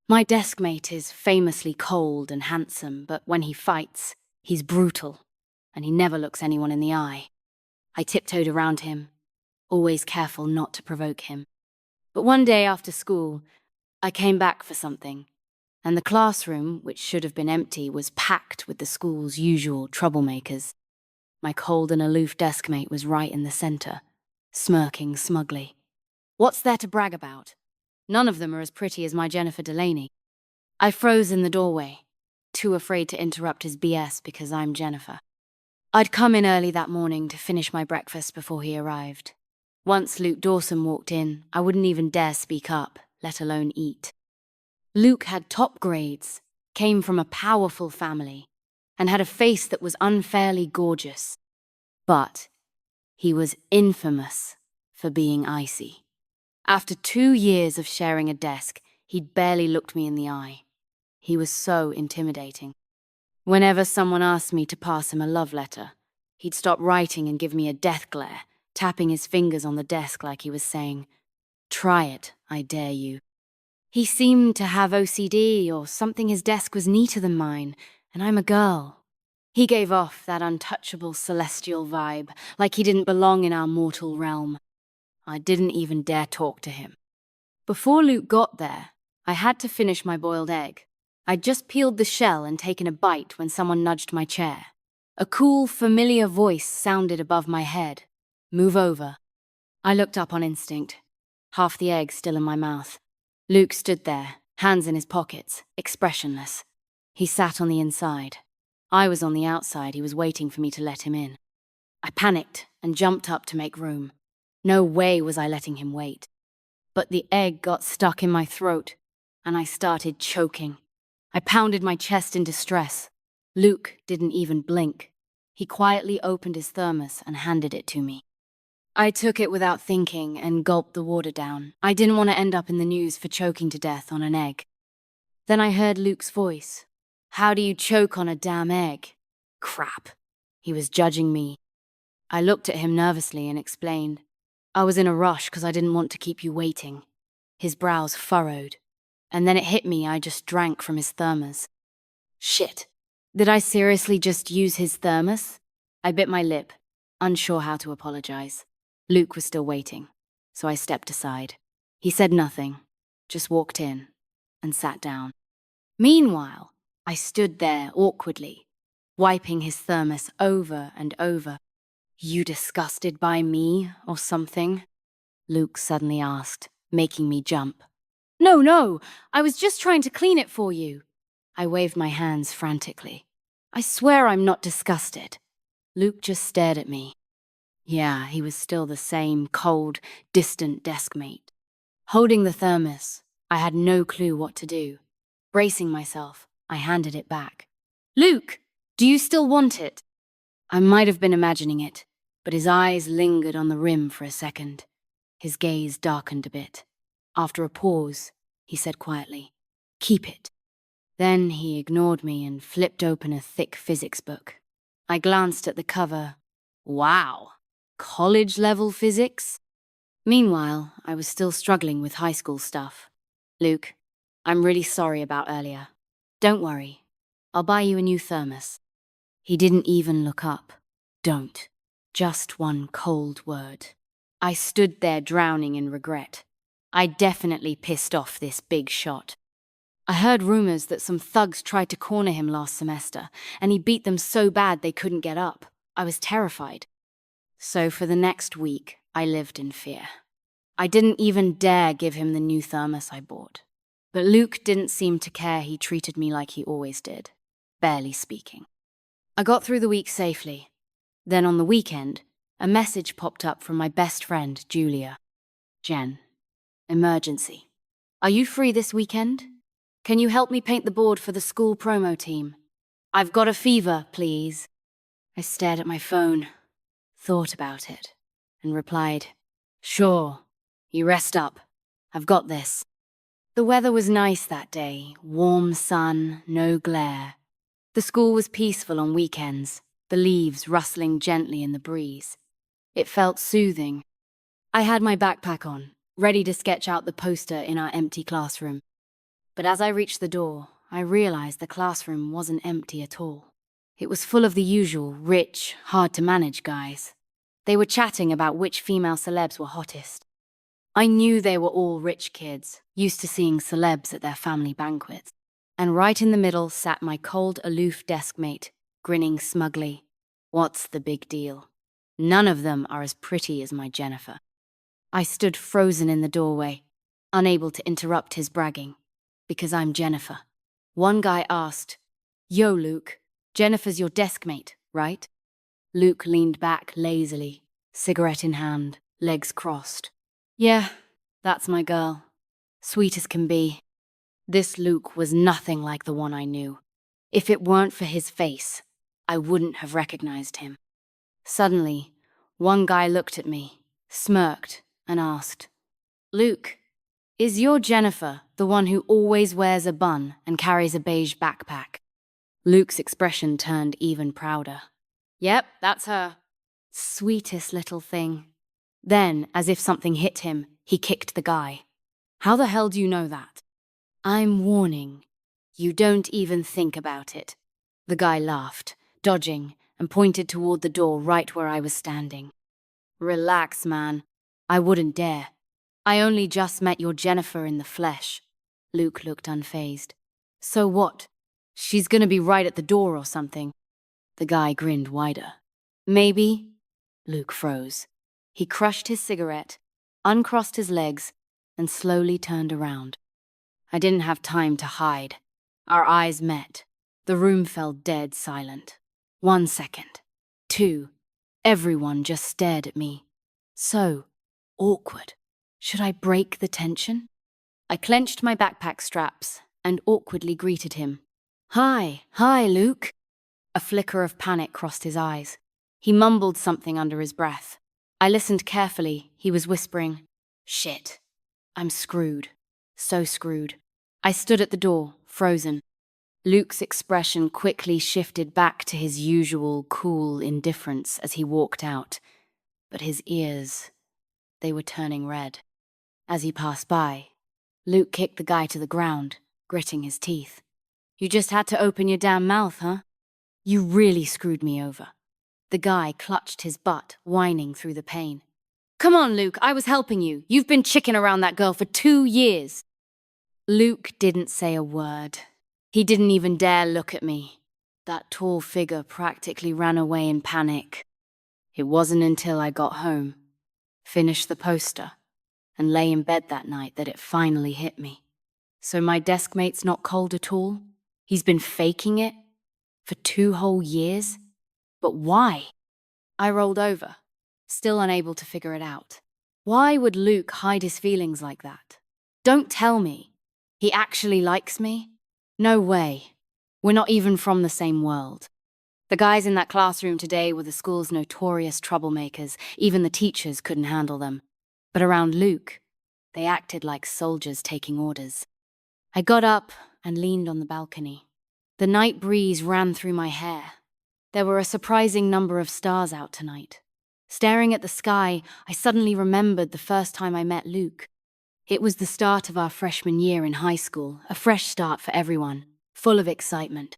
My deskmate is famously cold and handsome, but when he fights, he's brutal, and he never looks anyone in the eye. I tiptoed around him, always careful not to provoke him. But one day after school, I came back for something, and the classroom, which should have been empty, was packed with the school's usual troublemakers. My cold and aloof deskmate was right in the center, smirking smugly. What's there to brag about? None of them are as pretty as my Jennifer Delaney. I froze in the doorway, too afraid to interrupt his BS because I'm Jennifer. I'd come in early that morning to finish my breakfast before he arrived. Once Luke Dawson walked in, I wouldn't even dare speak up, let alone eat. Luke had top grades, came from a powerful family, and had a face that was unfairly gorgeous. But he was infamous for being icy. After 2 years of sharing a desk, he'd barely looked me in the eye. He was so intimidating. Whenever someone asked me to pass him a love letter, he'd stop writing and give me a death glare, tapping his fingers on the desk like he was saying, "Try it, I dare you." He seemed to have OCD or something. His desk was neater than mine, and I'm a girl. He gave off that untouchable celestial vibe, like he didn't belong in our mortal realm. I didn't even dare talk to him. Before Luke got there, I had to finish my boiled egg. I'd just peeled the shell and taken a bite when someone nudged my chair. A cool, familiar voice sounded above my head. "Move over." I looked up on instinct, half the egg still in my mouth. Luke stood there, hands in his pockets, expressionless. He sat on the inside. I was on the outside. He was waiting for me to let him in. I panicked and jumped up to make room. No way was I letting him wait. But the egg got stuck in my throat, and I started choking. I pounded my chest in distress. Luke didn't even blink. He quietly opened his thermos and handed it to me. I took it without thinking and gulped the water down. I didn't want to end up in the news for choking to death on an egg. Then I heard Luke's voice. "How do you choke on a damn egg?" Crap. He was judging me. I looked at him nervously and explained. "I was in a rush because I didn't want to keep you waiting." His brows furrowed, and then it hit me I just drank from his thermos. Shit. Did I seriously just use his thermos? I bit my lip, unsure how to apologize. Luke was still waiting, so I stepped aside. He said nothing, just walked in and sat down. Meanwhile, I stood there awkwardly, wiping his thermos over and over. "You disgusted by me or something?" Luke suddenly asked, making me jump. No, I was just trying to clean it for you." I waved my hands frantically. "I swear I'm not disgusted." Luke just stared at me. Yeah, he was still the same cold, distant deskmate. Holding the thermos, I had no clue what to do. Bracing myself, I handed it back. "Luke, do you still want it?" I might have been imagining it, but his eyes lingered on the rim for a second. His gaze darkened a bit. After a pause, he said quietly, "Keep it." Then he ignored me and flipped open a thick physics book. I glanced at the cover. Wow, college-level physics? Meanwhile, I was still struggling with high school stuff. "Luke, I'm really sorry about earlier. Don't worry, I'll buy you a new thermos." He didn't even look up. Don't. Just one cold word. I stood there drowning in regret. I definitely pissed off this big shot. I heard rumors that some thugs tried to corner him last semester, and he beat them so bad they couldn't get up. I was terrified. So for the next week, I lived in fear. I didn't even dare give him the new thermos I bought. But Luke didn't seem to care. He treated me like he always did, barely speaking. I got through the week safely. Then on the weekend, a message popped up from my best friend, Julia. "Jen, emergency. Are you free this weekend? Can you help me paint the board for the school promo team? I've got a fever, please." I stared at my phone, thought about it, and replied, "Sure, you rest up. I've got this." The weather was nice that day, warm sun, no glare. The school was peaceful on weekends, the leaves rustling gently in the breeze. It felt soothing. I had my backpack on, ready to sketch out the poster in our empty classroom. But as I reached the door, I realized the classroom wasn't empty at all. It was full of the usual rich, hard-to-manage guys. They were chatting about which female celebs were hottest. I knew they were all rich kids, used to seeing celebs at their family banquets. And right in the middle sat my cold, aloof deskmate, grinning smugly. What's the big deal? None of them are as pretty as my Jennifer. I stood frozen in the doorway, unable to interrupt his bragging. Because I'm Jennifer. One guy asked, "Yo, Luke, Jennifer's your deskmate, right?" Luke leaned back lazily, cigarette in hand, legs crossed. "Yeah, that's my girl. Sweet as can be." This Luke was nothing like the one I knew. If it weren't for his face, I wouldn't have recognized him. Suddenly, one guy looked at me, smirked, and asked, "Luke, is your Jennifer the one who always wears a bun and carries a beige backpack?" Luke's expression turned even prouder. "Yep, that's her. Sweetest little thing." Then, as if something hit him, he kicked the guy. "How the hell do you know that?" "I'm warning. You don't even think about it." The guy laughed, dodging, and pointed toward the door right where I was standing. "Relax, man. I wouldn't dare. I only just met your Jennifer in the flesh." Luke looked unfazed. "So what? She's gonna be right at the door or something." The guy grinned wider. "Maybe." Luke froze. He crushed his cigarette, uncrossed his legs, and slowly turned around. I didn't have time to hide. Our eyes met. The room fell dead silent. 1 second. 2. Everyone just stared at me. So awkward. Should I break the tension? I clenched my backpack straps and awkwardly greeted him. Hi, Luke." A flicker of panic crossed his eyes. He mumbled something under his breath. I listened carefully. He was whispering, "Shit. I'm screwed. So screwed." I stood at the door, frozen. Luke's expression quickly shifted back to his usual cool indifference as he walked out. But his ears, they were turning red. As he passed by, Luke kicked the guy to the ground, gritting his teeth. "You just had to open your damn mouth, huh? You really screwed me over." The guy clutched his butt, whining through the pain. "Come on, Luke, I was helping you. You've been chicking around that girl for 2 years. Luke didn't say a word. He didn't even dare look at me. That tall figure practically ran away in panic. It wasn't until I got home, finished the poster, and lay in bed that night that it finally hit me. So my deskmate's not cold at all? He's been faking it? For 2 whole years? But why? I rolled over, still unable to figure it out. Why would Luke hide his feelings like that? Don't tell me. He actually likes me? No way. We're not even from the same world. The guys in that classroom today were the school's notorious troublemakers. Even the teachers couldn't handle them. But around Luke, they acted like soldiers taking orders. I got up and leaned on the balcony. The night breeze ran through my hair. There were a surprising number of stars out tonight. Staring at the sky, I suddenly remembered the first time I met Luke. It was the start of our freshman year in high school, a fresh start for everyone, full of excitement.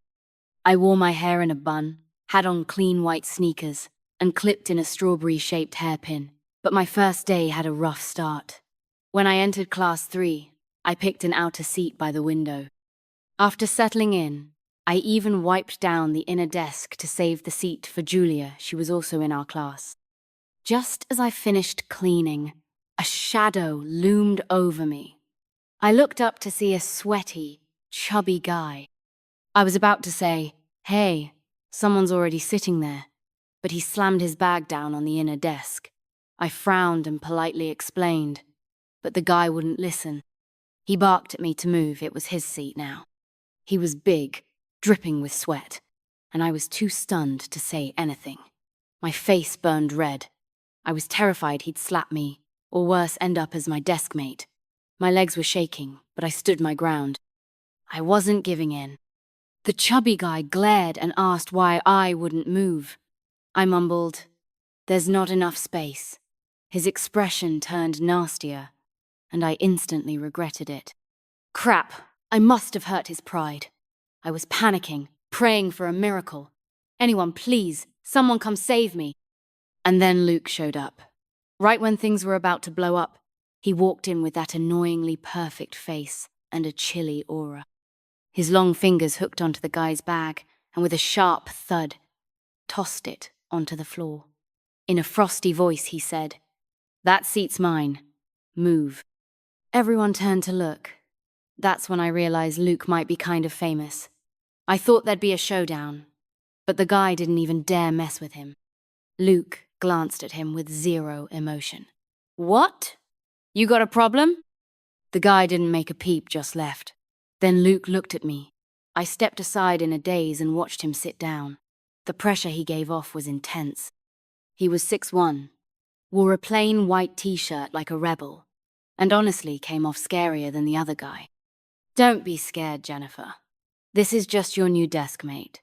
I wore my hair in a bun, had on clean white sneakers, and clipped in a strawberry-shaped hairpin. But my first day had a rough start. When I entered class 3, I picked an outer seat by the window. After settling in, I even wiped down the inner desk to save the seat for Julia. She was also in our class. Just as I finished cleaning, a shadow loomed over me. I looked up to see a sweaty, chubby guy. I was about to say, "Hey, someone's already sitting there," but he slammed his bag down on the inner desk. I frowned and politely explained, but the guy wouldn't listen. He barked at me to move. It was his seat now. He was big, dripping with sweat, and I was too stunned to say anything. My face burned red. I was terrified he'd slap me, or worse, end up as my deskmate. My legs were shaking, but I stood my ground. I wasn't giving in. The chubby guy glared and asked why I wouldn't move. I mumbled, "There's not enough space." His expression turned nastier, and I instantly regretted it. Crap, I must have hurt his pride. I was panicking, praying for a miracle. Anyone, please, someone come save me. And then Luke showed up. Right when things were about to blow up, he walked in with that annoyingly perfect face and a chilly aura. His long fingers hooked onto the guy's bag and with a sharp thud, tossed it onto the floor. In a frosty voice, he said, "That seat's mine. Move." Everyone turned to look. That's when I realized Luke might be kind of famous. I thought there'd be a showdown, but the guy didn't even dare mess with him. Luke glanced at him with zero emotion. "What? You got a problem?" The guy didn't make a peep, just left. Then Luke looked at me. I stepped aside in a daze and watched him sit down. The pressure he gave off was intense. He was 6'1", wore a plain white t-shirt like a rebel, and honestly came off scarier than the other guy. "Don't be scared, Jennifer. This is just your new desk mate.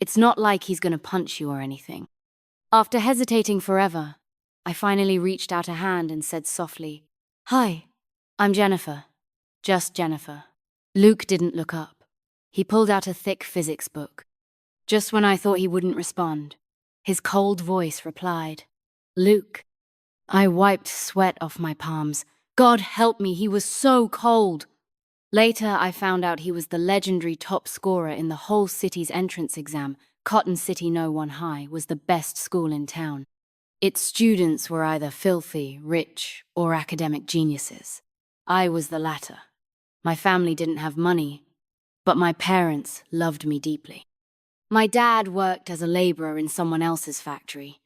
It's not like he's gonna punch you or anything." After hesitating forever, I finally reached out a hand and said softly, "Hi, I'm Jennifer. Just Jennifer." Luke didn't look up. He pulled out a thick physics book. Just when I thought he wouldn't respond, his cold voice replied, "Luke." I wiped sweat off my palms. God help me, he was so cold. Later, I found out he was the legendary top scorer in the whole city's entrance exam. Cotton City No. 1 High was the best school in town. Its students were either filthy, rich, or academic geniuses. I was the latter. My family didn't have money, but my parents loved me deeply. My dad worked as a laborer in someone else's factory,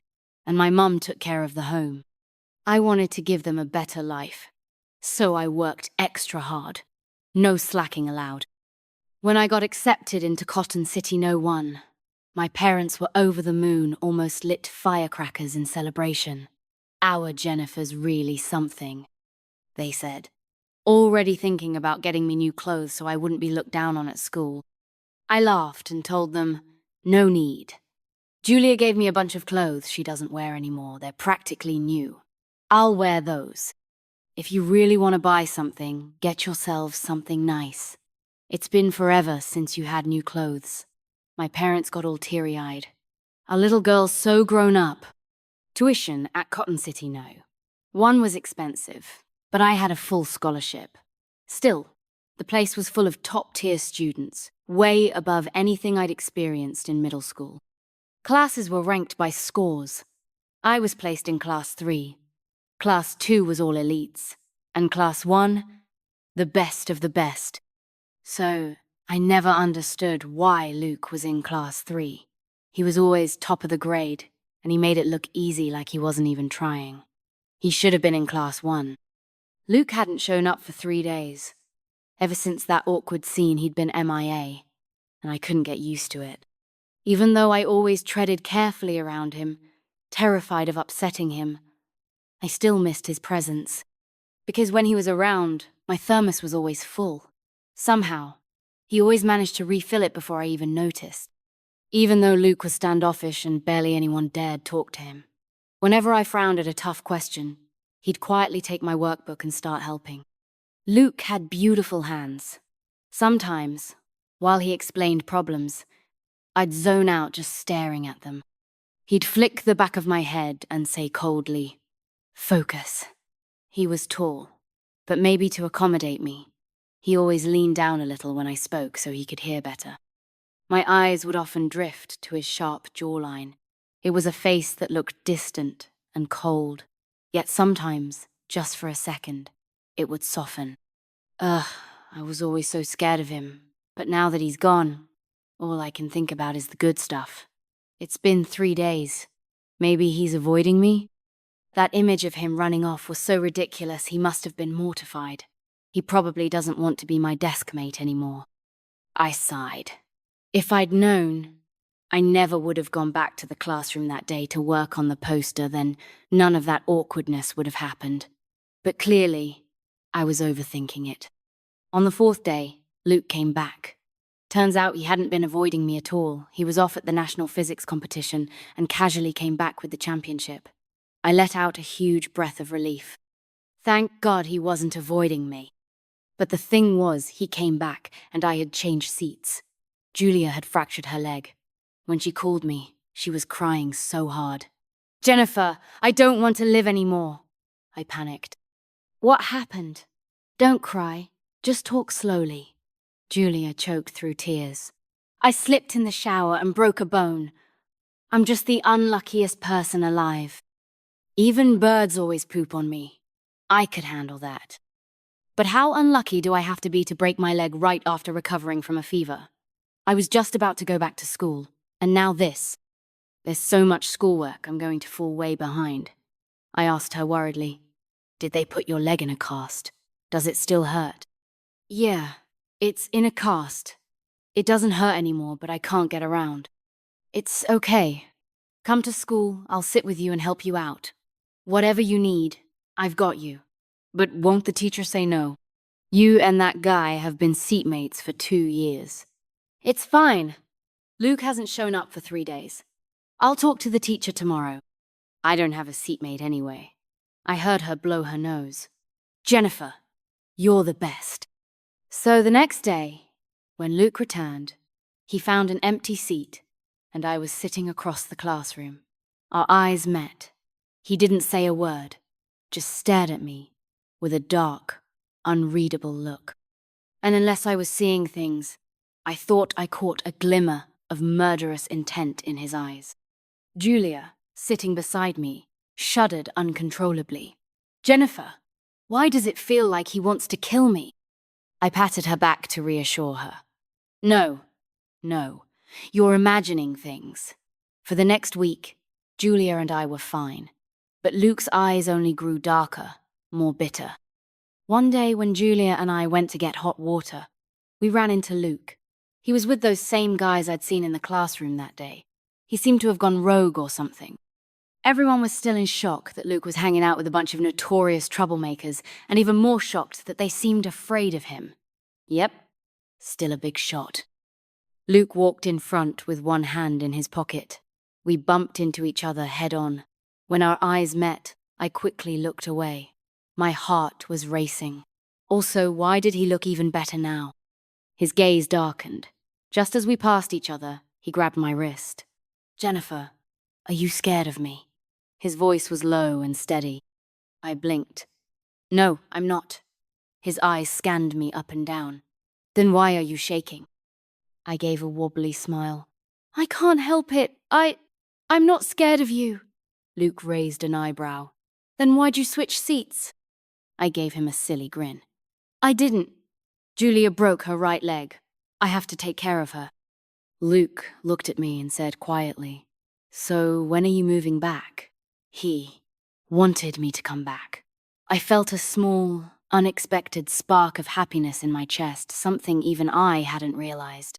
and my mum took care of the home. I wanted to give them a better life, so I worked extra hard. No slacking allowed. When I got accepted into Cotton City No. 1, my parents were over the moon, almost lit firecrackers in celebration. "Our Jennifer's really something," they said, already thinking about getting me new clothes so I wouldn't be looked down on at school. I laughed and told them, "No need. Julia gave me a bunch of clothes she doesn't wear anymore. They're practically new. I'll wear those. If you really want to buy something, get yourselves something nice. It's been forever since you had new clothes." My parents got all teary-eyed. Our little girl's so grown up. Tuition at Cotton City No. 1 was expensive, but I had a full scholarship. Still, the place was full of top-tier students, way above anything I'd experienced in middle school. Classes were ranked by scores. I was placed in Class 3. Class 2 was all elites, and Class 1, the best of the best. So, I never understood why Luke was in Class 3. He was always top of the grade, and he made it look easy like he wasn't even trying. He should have been in Class 1. Luke hadn't shown up for 3 days. Ever since that awkward scene, he'd been MIA, and I couldn't get used to it. Even though I always treaded carefully around him, terrified of upsetting him, I still missed his presence. Because when he was around, my thermos was always full. Somehow, he always managed to refill it before I even noticed. Even though Luke was standoffish and barely anyone dared talk to him. Whenever I frowned at a tough question, he'd quietly take my workbook and start helping. Luke had beautiful hands. Sometimes, while he explained problems, I'd zone out just staring at them. He'd flick the back of my head and say coldly, "Focus." He was tall, but maybe to accommodate me, he always leaned down a little when I spoke so he could hear better. My eyes would often drift to his sharp jawline. It was a face that looked distant and cold, yet sometimes, just for a second, it would soften. I was always so scared of him, but now that he's gone, all I can think about is the good stuff. It's been 3 days. Maybe he's avoiding me? That image of him running off was so ridiculous he must have been mortified. He probably doesn't want to be my desk mate anymore. I sighed. If I'd known, I never would have gone back to the classroom that day to work on the poster, then none of that awkwardness would have happened. But clearly, I was overthinking it. On the 4th day, Luke came back. Turns out he hadn't been avoiding me at all. He was off at the national physics competition and casually came back with the championship. I let out a huge breath of relief. Thank God he wasn't avoiding me. But the thing was, he came back, and I had changed seats. Julia had fractured her leg. When she called me, she was crying so hard. "Jennifer, I don't want to live anymore." I panicked. "What happened? Don't cry. Just talk slowly." Julia choked through tears. "I slipped in the shower and broke a bone. I'm just the unluckiest person alive. Even birds always poop on me. I could handle that. But how unlucky do I have to be to break my leg right after recovering from a fever? I was just about to go back to school, and now this. There's so much schoolwork, I'm going to fall way behind." I asked her worriedly. "Did they put your leg in a cast? Does it still hurt?" "Yeah, it's in a cast. It doesn't hurt anymore, but I can't get around." "It's okay. Come to school, I'll sit with you and help you out. Whatever you need, I've got you." "But won't the teacher say no? You and that guy have been seatmates for 2 years." "It's fine. Luke hasn't shown up for 3 days. I'll talk to the teacher tomorrow." "I don't have a seatmate anyway." I heard her blow her nose. "Jennifer, you're the best." So the next day, when Luke returned, he found an empty seat, and I was sitting across the classroom. Our eyes met. He didn't say a word, just stared at me with a dark, unreadable look. And unless I was seeing things, I thought I caught a glimmer of murderous intent in his eyes. Julia, sitting beside me, shuddered uncontrollably. "Jennifer, why does it feel like he wants to kill me?" I patted her back to reassure her. No, you're imagining things." For the next week, Julia and I were fine, but Luke's eyes only grew darker, more bitter. One day when Julia and I went to get hot water, we ran into Luke. He was with those same guys I'd seen in the classroom that day. He seemed to have gone rogue or something. Everyone was still in shock that Luke was hanging out with a bunch of notorious troublemakers, and even more shocked that they seemed afraid of him. Yep, still a big shot. Luke walked in front with one hand in his pocket. We bumped into each other head-on. When our eyes met, I quickly looked away. My heart was racing. Also, why did he look even better now? His gaze darkened. Just as we passed each other, he grabbed my wrist. "Jennifer, are you scared of me?" His voice was low and steady. I blinked. "No, I'm not." His eyes scanned me up and down. "Then why are you shaking?" I gave a wobbly smile. "I can't help it. I'm not scared of you." Luke raised an eyebrow. "Then why'd you switch seats?" I gave him a silly grin. "I didn't. Julia broke her right leg. I have to take care of her." Luke looked at me and said quietly, "So when are you moving back?" He wanted me to come back. I felt a small, unexpected spark of happiness in my chest, something even I hadn't realized.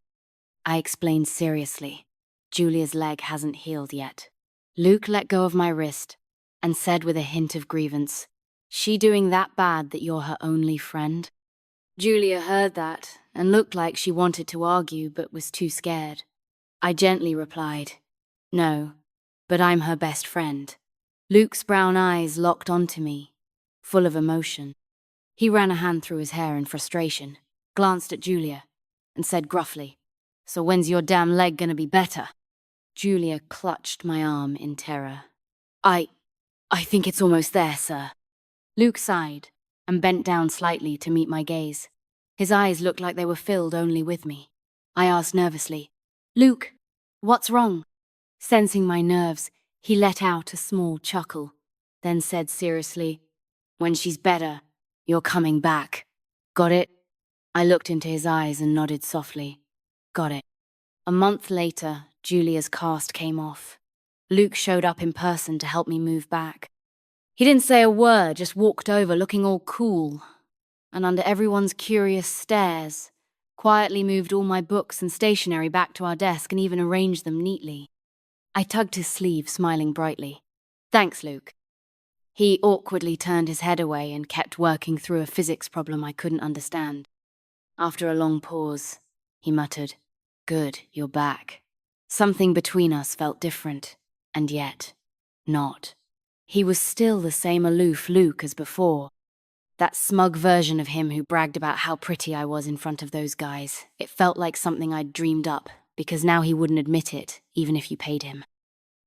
I explained seriously. "Julia's leg hasn't healed yet." Luke let go of my wrist and said with a hint of grievance, "She doing that bad that you're her only friend?" Julia heard that and looked like she wanted to argue but was too scared. I gently replied, "No, but I'm her best friend." Luke's brown eyes locked onto me, full of emotion. He ran a hand through his hair in frustration, glanced at Julia, and said gruffly, "So when's your damn leg gonna be better?" Julia clutched my arm in terror. I think it's almost there, sir." Luke sighed and bent down slightly to meet my gaze. His eyes looked like they were filled only with me. I asked nervously, "Luke, what's wrong?" Sensing my nerves, he let out a small chuckle, then said seriously, "When she's better, you're coming back. Got it?" I looked into his eyes and nodded softly. "Got it." A month later, Julia's cast came off. Luke showed up in person to help me move back. He didn't say a word, just walked over looking all cool, and under everyone's curious stares, quietly moved all my books and stationery back to our desk and even arranged them neatly. I tugged his sleeve, smiling brightly. "Thanks, Luke." He awkwardly turned his head away and kept working through a physics problem I couldn't understand. After a long pause, he muttered, "Good, you're back." Something between us felt different, and yet not. He was still the same aloof Luke as before. That smug version of him who bragged about how pretty I was in front of those guys. It felt like something I'd dreamed up, because now he wouldn't admit it, even if you paid him.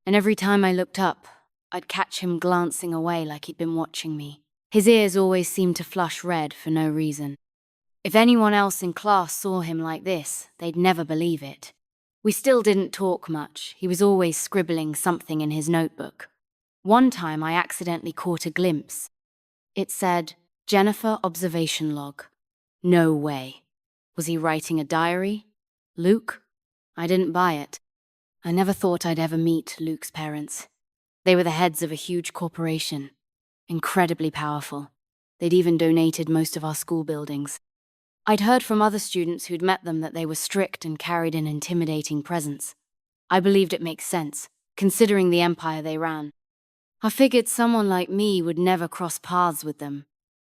And every time I looked up, I'd catch him glancing away like he'd been watching me. His ears always seemed to flush red for no reason. If anyone else in class saw him like this, they'd never believe it. We still didn't talk much. He was always scribbling something in his notebook. One time I accidentally caught a glimpse. It said, "Jennifer observation log." No way. Was he writing a diary? Luke? I didn't buy it. I never thought I'd ever meet Luke's parents. They were the heads of a huge corporation. Incredibly powerful. They'd even donated most of our school buildings. I'd heard from other students who'd met them that they were strict and carried an intimidating presence. I believed it makes sense, considering the empire they ran. I figured someone like me would never cross paths with them,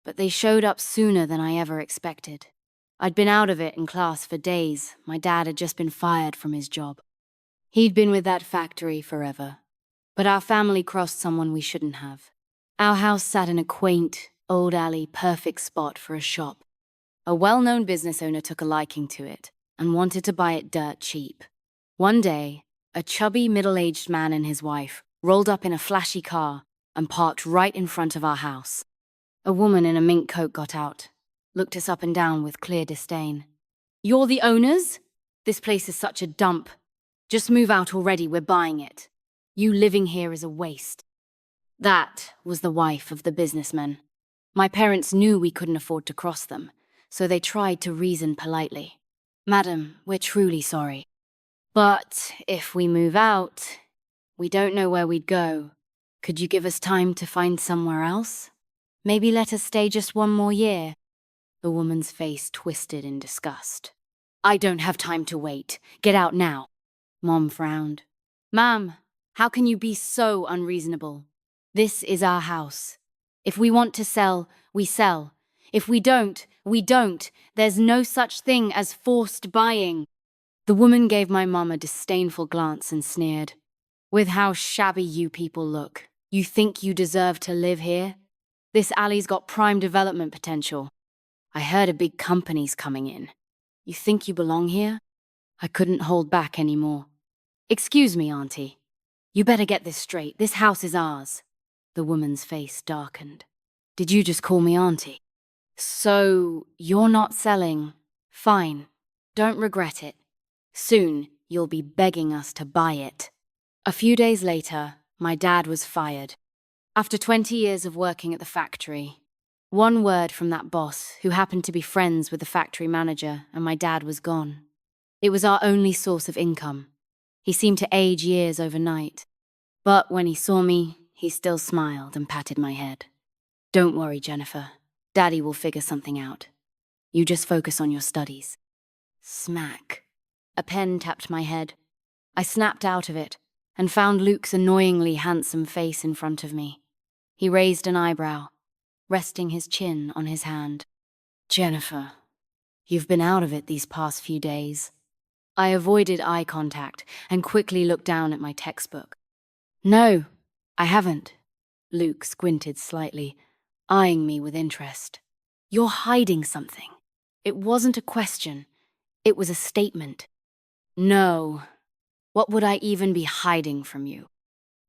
but they showed up sooner than I ever expected. I'd been out of it in class for days. My dad had just been fired from his job. He'd been with that factory forever. But our family crossed someone we shouldn't have. Our house sat in a quaint, old alley, perfect spot for a shop. A well-known business owner took a liking to it and wanted to buy it dirt cheap. One day, a chubby, middle-aged man and his wife rolled up in a flashy car and parked right in front of our house. A woman in a mink coat got out, looked us up and down with clear disdain. "You're the owners? This place is such a dump. Just move out already, we're buying it. You living here is a waste." That was the wife of the businessman. My parents knew we couldn't afford to cross them, so they tried to reason politely. "Madam, we're truly sorry. But if we move out, we don't know where we'd go. Could you give us time to find somewhere else? Maybe let us stay just one more year?" The woman's face twisted in disgust. "I don't have time to wait. Get out now." Mom frowned. "Ma'am, how can you be so unreasonable? This is our house. If we want to sell, we sell. If we don't, we don't. There's no such thing as forced buying." The woman gave my mom a disdainful glance and sneered. "With how shabby you people look, you think you deserve to live here? This alley's got prime development potential. I heard a big company's coming in. You think you belong here?" I couldn't hold back anymore. "Excuse me, Auntie. You better get this straight. This house is ours." The woman's face darkened. "Did you just call me Auntie? So, you're not selling? Fine. Don't regret it. Soon, you'll be begging us to buy it." A few days later, my dad was fired. After 20 years of working at the factory, one word from that boss, who happened to be friends with the factory manager, and my dad was gone. It was our only source of income. He seemed to age years overnight. But when he saw me, he still smiled and patted my head. "Don't worry, Jennifer. Daddy will figure something out. You just focus on your studies." Smack. A pen tapped my head. I snapped out of it and found Luke's annoyingly handsome face in front of me. He raised an eyebrow, resting his chin on his hand. "Jennifer, you've been out of it these past few days." I avoided eye contact and quickly looked down at my textbook. "No, I haven't." Luke squinted slightly, eyeing me with interest. "You're hiding something." It wasn't a question. It was a statement. "No. What would I even be hiding from you?"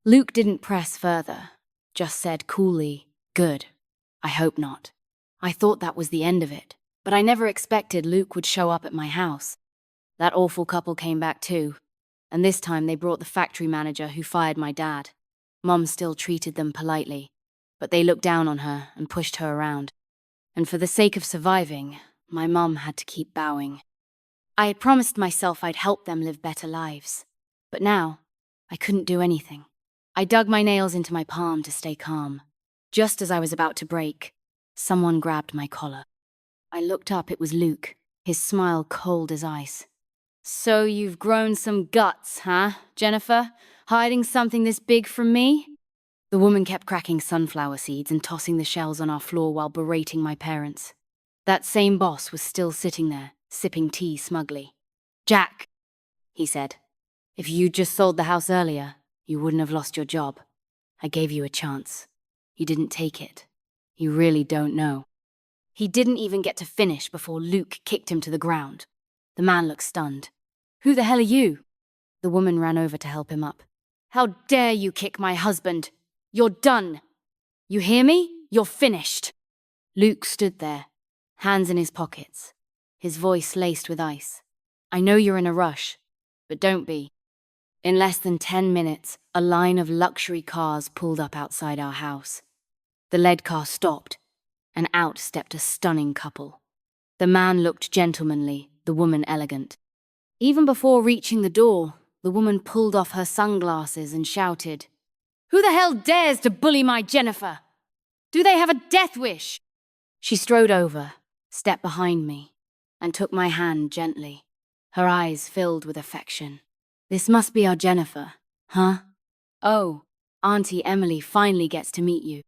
Luke didn't press further, just said coolly, "Good. I hope not." I thought that was the end of it, but I never expected Luke would show up at my house. That awful couple came back too, and this time they brought the factory manager who fired my dad. Mom still treated them politely, but they looked down on her and pushed her around. And for the sake of surviving, my mom had to keep bowing. I had promised myself I'd help them live better lives, but now I couldn't do anything. I dug my nails into my palm to stay calm. Just as I was about to break, someone grabbed my collar. I looked up. It was Luke, his smile cold as ice. "So you've grown some guts, huh, Jennifer? Hiding something this big from me?" The woman kept cracking sunflower seeds and tossing the shells on our floor while berating my parents. That same boss was still sitting there, sipping tea smugly. "Jack," he said, "if you'd just sold the house earlier, you wouldn't have lost your job. I gave you a chance. You didn't take it. You really don't know." He didn't even get to finish before Luke kicked him to the ground. The man looked stunned. "Who the hell are you?" The woman ran over to help him up. "How dare you kick my husband? You're done. You hear me? You're finished." Luke stood there, hands in his pockets, his voice laced with ice. "I know you're in a rush, but don't be." In less than 10 minutes, a line of luxury cars pulled up outside our house. The lead car stopped, and out stepped a stunning couple. The man looked gentlemanly, the woman elegant. Even before reaching the door, the woman pulled off her sunglasses and shouted, "Who the hell dares to bully my Jennifer? Do they have a death wish?" She strode over, stepped behind me, and took my hand gently, her eyes filled with affection. "This must be our Jennifer, huh? Oh, Auntie Emily finally gets to meet you.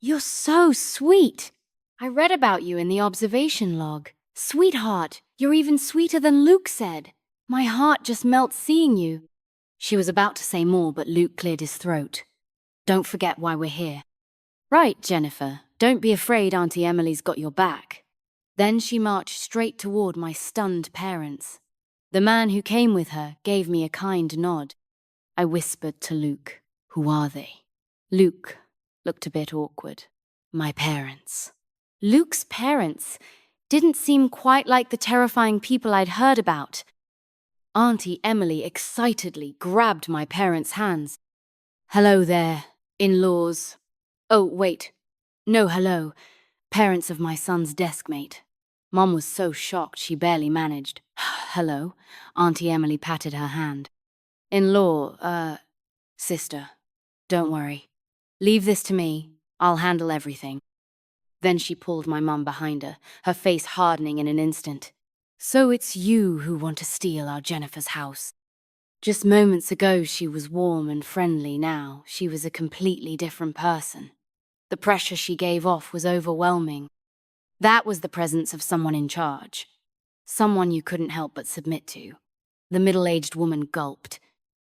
You're so sweet. I read about you in the observation log. Sweetheart, you're even sweeter than Luke said. My heart just melts seeing you." She was about to say more, but Luke cleared his throat. "Don't forget why we're here." "Right, Jennifer. Don't be afraid, Auntie Emily's got your back." Then she marched straight toward my stunned parents. The man who came with her gave me a kind nod. I whispered to Luke, "Who are they?" Luke looked a bit awkward. "My parents." Luke's parents didn't seem quite like the terrifying people I'd heard about. Auntie Emily excitedly grabbed my parents' hands. "Hello there, in-laws. Oh, wait. No, hello. Parents of my son's deskmate." Mom was so shocked she barely managed. "Hello." Auntie Emily patted her hand. "In-law, sister. Don't worry. Leave this to me. I'll handle everything." Then she pulled my mum behind her face hardening in an instant. "So it's you who want to steal our Jennifer's house." Just moments ago she was warm and friendly. Now she was a completely different person. The pressure she gave off was overwhelming. That was the presence of someone in charge. Someone you couldn't help but submit to. The middle-aged woman gulped.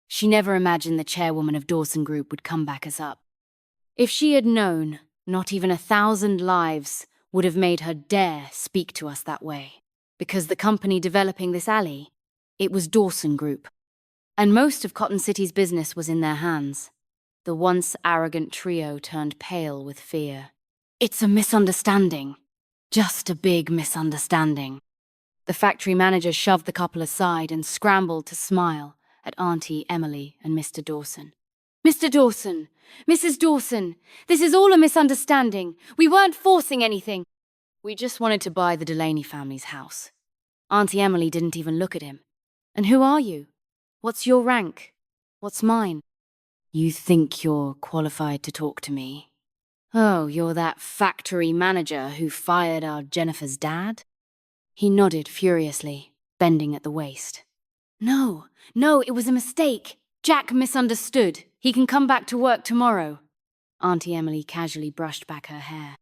She never imagined the chairwoman of Dawson Group would come back us up. If she had known, not even 1,000 lives would have made her dare speak to us that way. Because the company developing this alley, it was Dawson Group. And most of Cotton City's business was in their hands. The once arrogant trio turned pale with fear. "It's a misunderstanding. Just a big misunderstanding." The factory manager shoved the couple aside and scrambled to smile at Auntie Emily and Mr. Dawson. "Mr. Dawson, Mrs. Dawson, this is all a misunderstanding. We weren't forcing anything. We just wanted to buy the Delaney family's house." Auntie Emily didn't even look at him. "And who are you? What's your rank? What's mine?" "You think you're qualified to talk to me? Oh, you're that factory manager who fired our Jennifer's dad?" He nodded furiously, bending at the waist. No, it was a mistake. Jack misunderstood. He can come back to work tomorrow." Auntie Emily casually brushed back her hair.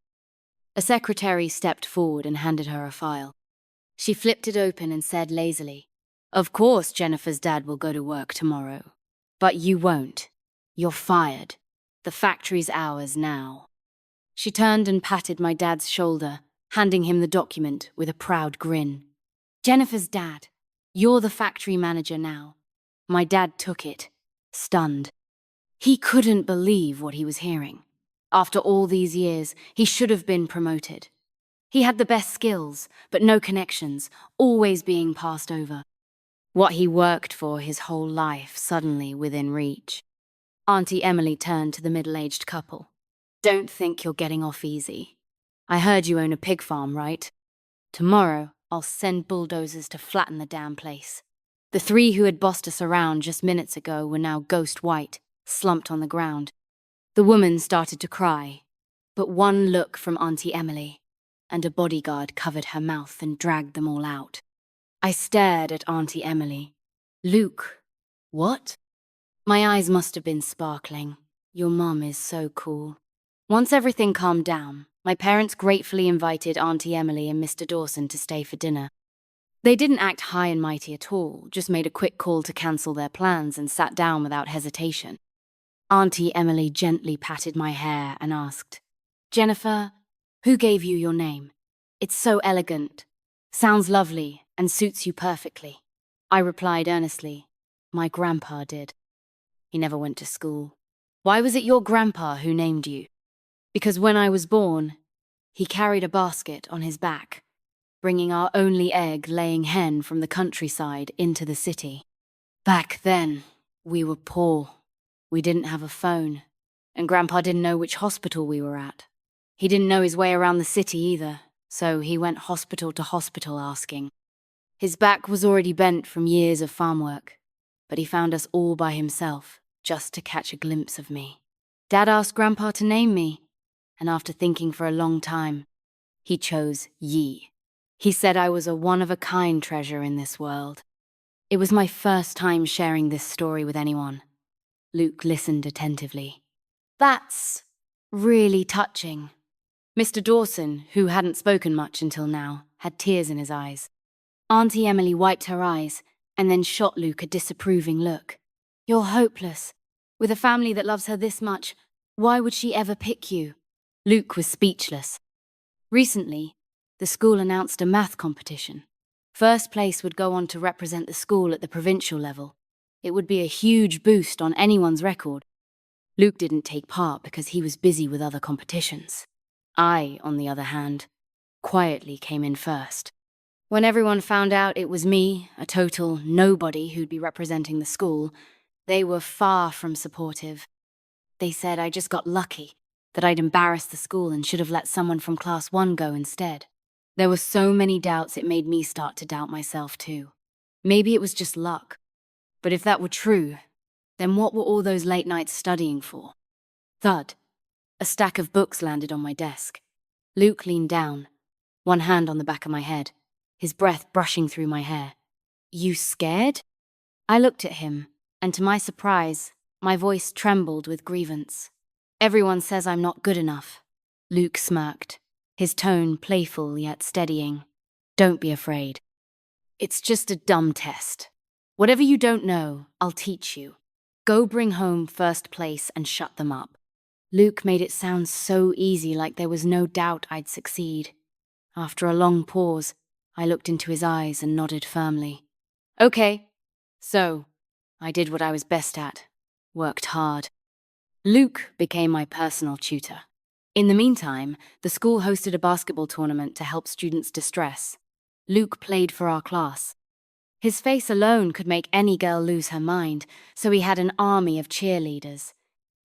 A secretary stepped forward and handed her a file. She flipped it open and said lazily, "Of course Jennifer's dad will go to work tomorrow. But you won't. You're fired. The factory's ours now." She turned and patted my dad's shoulder, handing him the document with a proud grin. "Jennifer's dad, you're the factory manager now." My dad took it, stunned. He couldn't believe what he was hearing. After all these years, he should have been promoted. He had the best skills, but no connections, always being passed over. What he worked for his whole life suddenly within reach. Auntie Emily turned to the middle-aged couple. "Don't think you're getting off easy. I heard you own a pig farm, right? Tomorrow, I'll send bulldozers to flatten the damn place." The three who had bossed us around just minutes ago were now ghost white, slumped on the ground. The woman started to cry, but one look from Auntie Emily, and a bodyguard covered her mouth and dragged them all out. I stared at Auntie Emily. "Luke, what?" My eyes must have been sparkling. Your mom is so cool. Once everything calmed down, my parents gratefully invited Auntie Emily and Mr. Dawson to stay for dinner. They didn't act high and mighty at all, just made a quick call to cancel their plans and sat down without hesitation. Auntie Emily gently patted my hair and asked, "Jennifer, who gave you your name?" It's so elegant, sounds lovely, and suits you perfectly. I replied earnestly. My grandpa did. He never went to school. Why was it your grandpa who named you? Because when I was born, he carried a basket on his back, bringing our only egg-laying hen from the countryside into the city. Back then, we were poor. We didn't have a phone, and Grandpa didn't know which hospital we were at. He didn't know his way around the city either, so he went hospital to hospital asking. His back was already bent from years of farm work, but he found us all by himself, just to catch a glimpse of me. Dad asked Grandpa to name me, and after thinking for a long time, he chose Yi. He said I was a one-of-a-kind treasure in this world. It was my first time sharing this story with anyone. Luke listened attentively. That's really touching. Mr. Dawson, who hadn't spoken much until now, had tears in his eyes. Auntie Emily wiped her eyes and then shot Luke a disapproving look. You're hopeless. With a family that loves her this much, why would she ever pick you? Luke was speechless. Recently, the school announced a math competition. First place would go on to represent the school at the provincial level. It would be a huge boost on anyone's record. Luke didn't take part because he was busy with other competitions. I, on the other hand, quietly came in first. When everyone found out it was me, a total nobody who'd be representing the school, they were far from supportive. They said I just got lucky, that I'd embarrassed the school and should have let someone from Class 1 go instead. There were so many doubts it made me start to doubt myself too. Maybe it was just luck. But if that were true, then what were all those late nights studying for? Thud. A stack of books landed on my desk. Luke leaned down, one hand on the back of my head, his breath brushing through my hair. You scared? I looked at him, and to my surprise, my voice trembled with grievance. Everyone says I'm not good enough. Luke smirked, his tone playful yet steadying. Don't be afraid. It's just a dumb test. Whatever you don't know, I'll teach you. Go bring home first place and shut them up. Luke made it sound so easy, like there was no doubt I'd succeed. After a long pause, I looked into his eyes and nodded firmly. Okay. So, I did what I was best at. Worked hard. Luke became my personal tutor. In the meantime, the school hosted a basketball tournament to help students distress. Luke played for our class. His face alone could make any girl lose her mind, so he had an army of cheerleaders.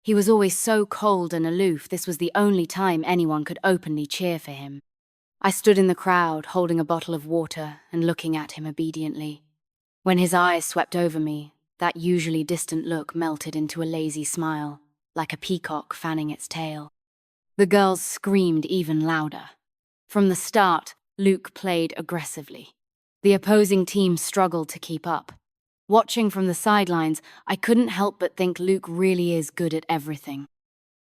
He was always so cold and aloof, this was the only time anyone could openly cheer for him. I stood in the crowd, holding a bottle of water and looking at him obediently. When his eyes swept over me, that usually distant look melted into a lazy smile, like a peacock fanning its tail. The girls screamed even louder. From the start, Luke played aggressively. The opposing team struggled to keep up. Watching from the sidelines, I couldn't help but think Luke really is good at everything.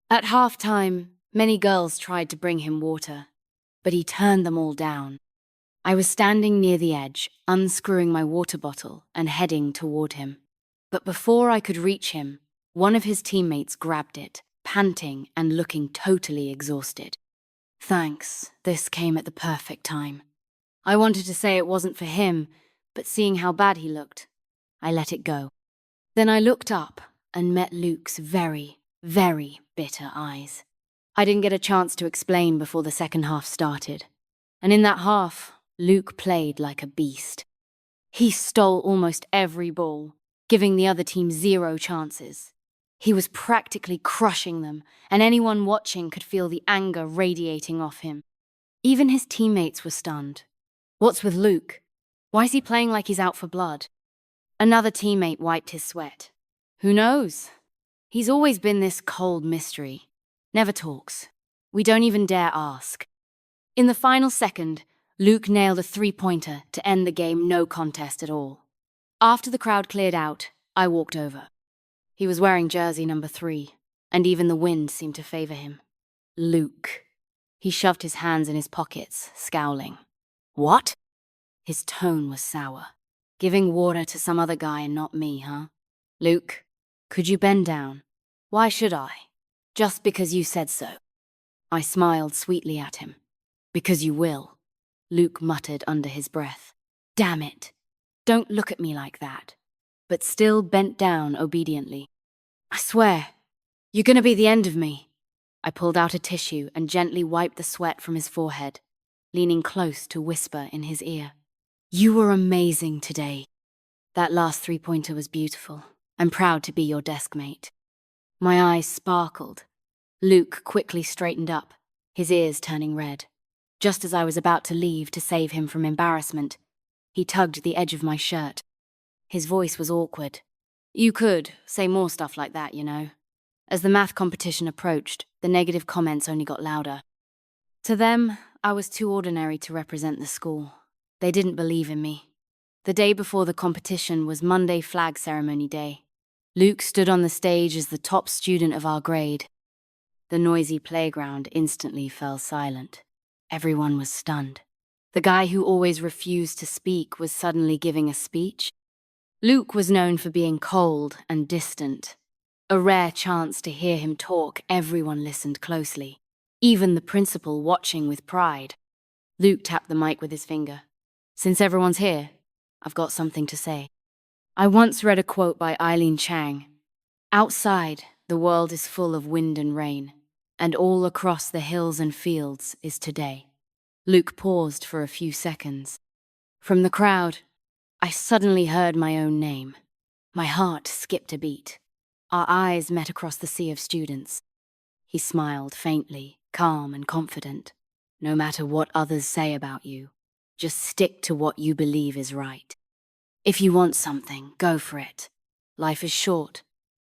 At halftime, many girls tried to bring him water, but he turned them all down. I was standing near the edge, unscrewing my water bottle and heading toward him. But before I could reach him, one of his teammates grabbed it, panting and looking totally exhausted. Thanks, this came at the perfect time. I wanted to say it wasn't for him, but seeing how bad he looked, I let it go. Then I looked up and met Luke's very, very bitter eyes. I didn't get a chance to explain before the second half started. And in that half, Luke played like a beast. He stole almost every ball, giving the other team 0 chances. He was practically crushing them, and anyone watching could feel the anger radiating off him. Even his teammates were stunned. What's with Luke? Why is he playing like he's out for blood? Another teammate wiped his sweat. Who knows? He's always been this cold mystery. Never talks. We don't even dare ask. In the final second, Luke nailed a 3-pointer to end the game no contest at all. After the crowd cleared out, I walked over. He was wearing jersey number 3, and even the wind seemed to favor him. Luke. He shoved his hands in his pockets, scowling. What? His tone was sour. Giving water to some other guy and not me, huh? Luke, could you bend down? Why should I? Just because you said so. I smiled sweetly at him. Because you will. Luke muttered under his breath. Damn it! Don't look at me like that. But still bent down obediently. I swear, you're gonna be the end of me. I pulled out a tissue and gently wiped the sweat from his forehead, leaning close to whisper in his ear. You were amazing today. That last three-pointer was beautiful. I'm proud to be your deskmate. My eyes sparkled. Luke quickly straightened up, his ears turning red. Just as I was about to leave to save him from embarrassment, he tugged the edge of my shirt. His voice was awkward. You could say more stuff like that, you know. As the math competition approached, the negative comments only got louder. To them, I was too ordinary to represent the school. They didn't believe in me. The day before the competition was Monday flag ceremony day. Luke stood on the stage as the top student of our grade. The noisy playground instantly fell silent. Everyone was stunned. The guy who always refused to speak was suddenly giving a speech. Luke was known for being cold and distant. A rare chance to hear him talk, everyone listened closely, even the principal watching with pride. Luke tapped the mic with his finger. Since everyone's here, I've got something to say. I once read a quote by Eileen Chang. Outside, the world is full of wind and rain, and all across the hills and fields is today. Luke paused for a few seconds. From the crowd, I suddenly heard my own name. My heart skipped a beat. Our eyes met across the sea of students. He smiled faintly, calm and confident. No matter what others say about you, just stick to what you believe is right. If you want something, go for it. Life is short,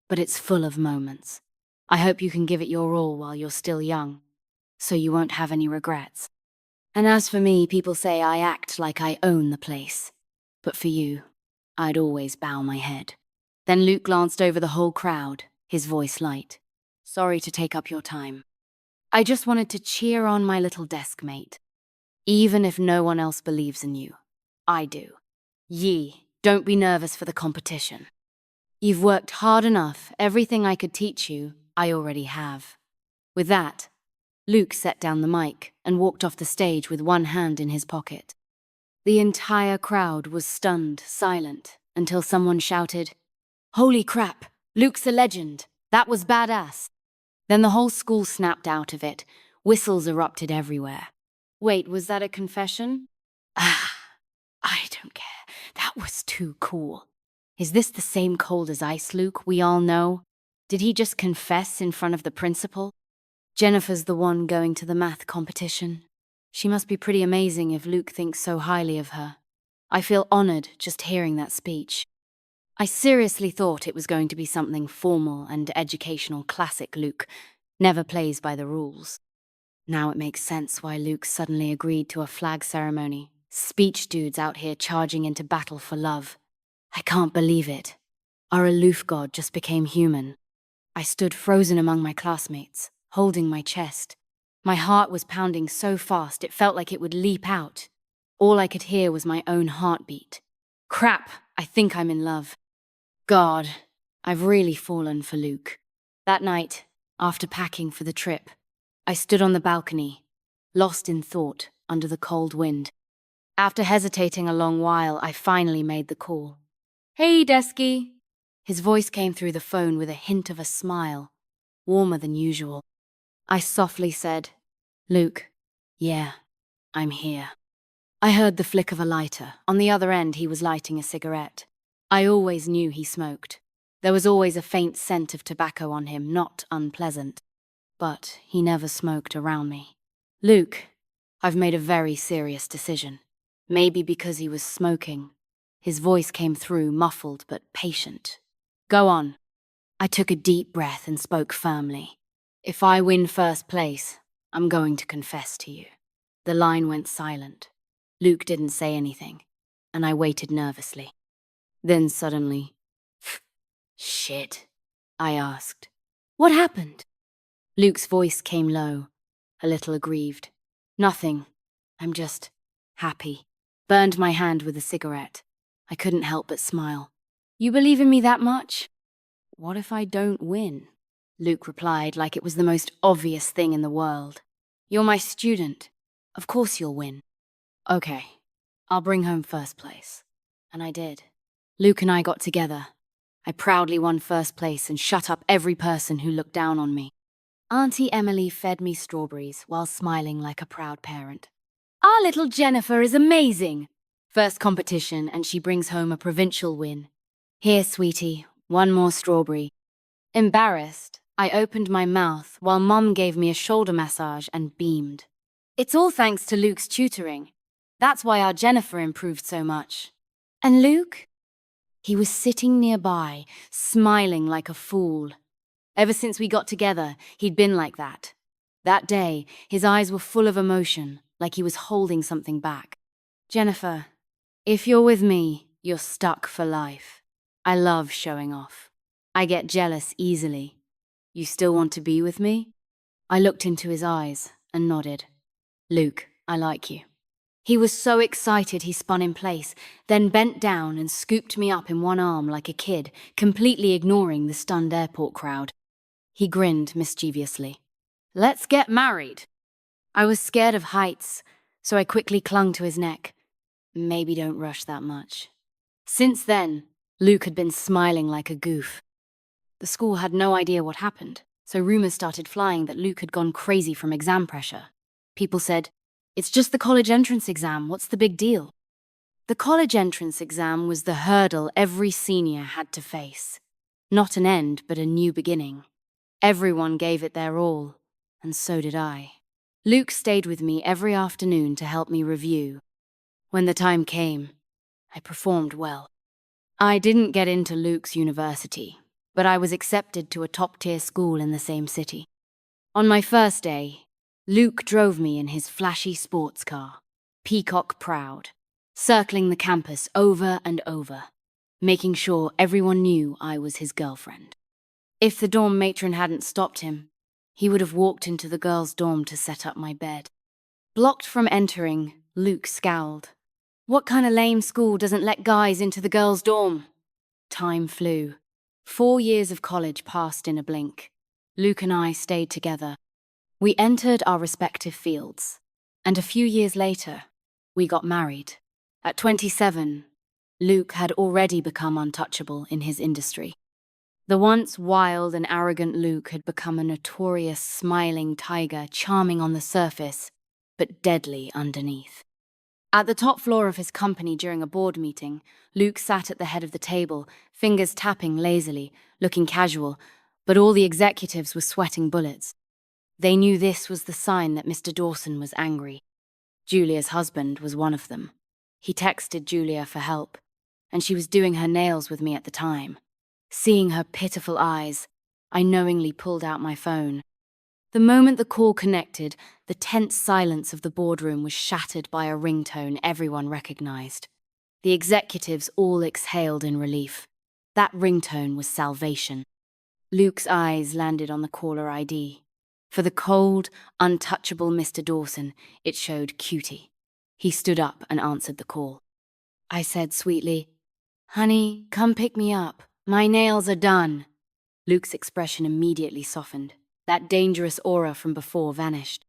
but it's full of moments. I hope you can give it your all while you're still young, so you won't have any regrets. And as for me, people say I act like I own the place. But for you, I'd always bow my head. Then Luke glanced over the whole crowd, his voice light. Sorry to take up your time. I just wanted to cheer on my little deskmate. Even if no one else believes in you, I do. Don't be nervous for the competition. You've worked hard enough. Everything I could teach you, I already have. With that, Luke set down the mic and walked off the stage with one hand in his pocket. The entire crowd was stunned, silent, until someone shouted, Holy crap, Luke's a legend. That was badass. Then the whole school snapped out of it. Whistles erupted everywhere. Wait, was that a confession? I don't care. That was too cool. Is this the same cold as ice Luke we all know? Did he just confess in front of the principal? Jennifer's the one going to the math competition. She must be pretty amazing if Luke thinks so highly of her. I feel honored just hearing that speech. I seriously thought it was going to be something formal and educational. Classic Luke, never plays by the rules. Now it makes sense why Luke suddenly agreed to a flag ceremony. Speech dudes out here charging into battle for love. I can't believe it. Our aloof god just became human. I stood frozen among my classmates, holding my chest. My heart was pounding so fast it felt like it would leap out. All I could hear was my own heartbeat. Crap, I think I'm in love. God, I've really fallen for Luke. That night, after packing for the trip, I stood on the balcony, lost in thought under the cold wind. After hesitating a long while, I finally made the call. Hey, Desky. His voice came through the phone with a hint of a smile, warmer than usual. I softly said, Luke, yeah, I'm here. I heard the flick of a lighter. On the other end, he was lighting a cigarette. I always knew he smoked. There was always a faint scent of tobacco on him, not unpleasant. But he never smoked around me. Luke, I've made a very serious decision. Maybe because he was smoking. His voice came through, muffled but patient. Go on. I took a deep breath and spoke firmly. If I win first place, I'm going to confess to you. The line went silent. Luke didn't say anything, and I waited nervously. Then suddenly, shit, I asked. What happened? Luke's voice came low, a little aggrieved. Nothing. I'm just happy. Burned my hand with a cigarette. I couldn't help but smile. You believe in me that much? What if I don't win? Luke replied like it was the most obvious thing in the world. You're my student. Of course you'll win. Okay, I'll bring home first place. And I did. Luke and I got together. I proudly won first place and shut up every person who looked down on me. Auntie Emily fed me strawberries while smiling like a proud parent. Our little Jennifer is amazing! First competition, and she brings home a provincial win. Here, sweetie, one more strawberry. Embarrassed, I opened my mouth while Mom gave me a shoulder massage and beamed. It's all thanks to Luke's tutoring. That's why our Jennifer improved so much. And Luke? He was sitting nearby, smiling like a fool. Ever since we got together, he'd been like that. That day, his eyes were full of emotion, like he was holding something back. Jennifer, if you're with me, you're stuck for life. I love showing off. I get jealous easily. You still want to be with me? I looked into his eyes and nodded. Luke, I like you. He was so excited he spun in place, then bent down and scooped me up in one arm like a kid, completely ignoring the stunned airport crowd. He grinned mischievously. Let's get married. I was scared of heights, so I quickly clung to his neck. Maybe don't rush that much. Since then, Luke had been smiling like a goof. The school had no idea what happened, so rumors started flying that Luke had gone crazy from exam pressure. People said, "It's just the college entrance exam, what's the big deal?" The college entrance exam was the hurdle every senior had to face. Not an end, but a new beginning. Everyone gave it their all, and so did I. Luke stayed with me every afternoon to help me review. When the time came, I performed well. I didn't get into Luke's university, but I was accepted to a top-tier school in the same city. On my first day, Luke drove me in his flashy sports car, peacock proud, circling the campus over and over, making sure everyone knew I was his girlfriend. If the dorm matron hadn't stopped him, he would have walked into the girls' dorm to set up my bed. Blocked from entering, Luke scowled. What kind of lame school doesn't let guys into the girls' dorm? Time flew. 4 years of college passed in a blink. Luke and I stayed together. We entered our respective fields, and a few years later, we got married. At 27, Luke had already become untouchable in his industry. The once wild and arrogant Luke had become a notorious smiling tiger, charming on the surface, but deadly underneath. At the top floor of his company during a board meeting, Luke sat at the head of the table, fingers tapping lazily, looking casual, but all the executives were sweating bullets. They knew this was the sign that Mr. Dawson was angry. Julia's husband was one of them. He texted Julia for help, and she was doing her nails with me at the time. Seeing her pitiful eyes, I knowingly pulled out my phone. The moment the call connected, the tense silence of the boardroom was shattered by a ringtone everyone recognized. The executives all exhaled in relief. That ringtone was salvation. Luke's eyes landed on the caller ID. For the cold, untouchable Mr. Dawson, it showed cutie. He stood up and answered the call. I said sweetly, "Honey, come pick me up. My nails are done." Luke's expression immediately softened. That dangerous aura from before vanished.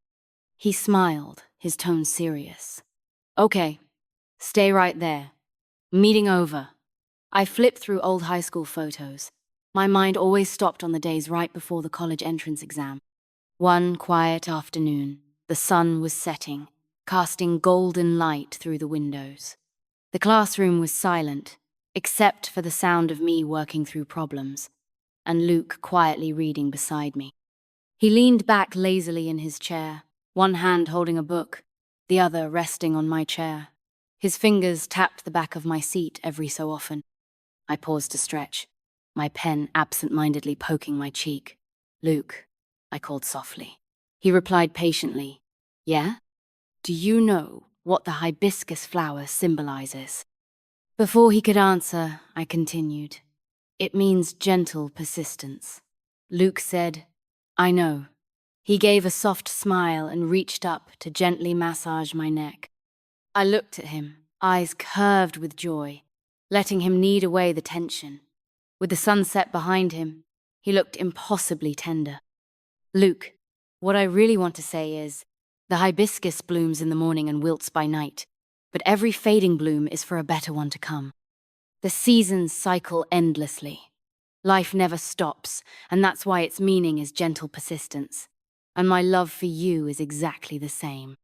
He smiled, his tone serious. "Okay, stay right there. Meeting over." I flipped through old high school photos. My mind always stopped on the days right before the college entrance exam. One quiet afternoon, the sun was setting, casting golden light through the windows. The classroom was silent, except for the sound of me working through problems, and Luke quietly reading beside me. He leaned back lazily in his chair, one hand holding a book, the other resting on my chair. His fingers tapped the back of my seat every so often. I paused to stretch, my pen absent-mindedly poking my cheek. "Luke," I called softly. He replied patiently, "Yeah? Do you know what the hibiscus flower symbolizes?" Before he could answer, I continued, "It means gentle persistence." Luke said, "I know." He gave a soft smile and reached up to gently massage my neck. I looked at him, eyes curved with joy, letting him knead away the tension. With the sunset behind him, he looked impossibly tender. "Luke, what I really want to say is, the hibiscus blooms in the morning and wilts by night. but every fading bloom is for a better one to come. The seasons cycle endlessly. Life never stops, and that's why its meaning is gentle persistence. And my love for you is exactly the same.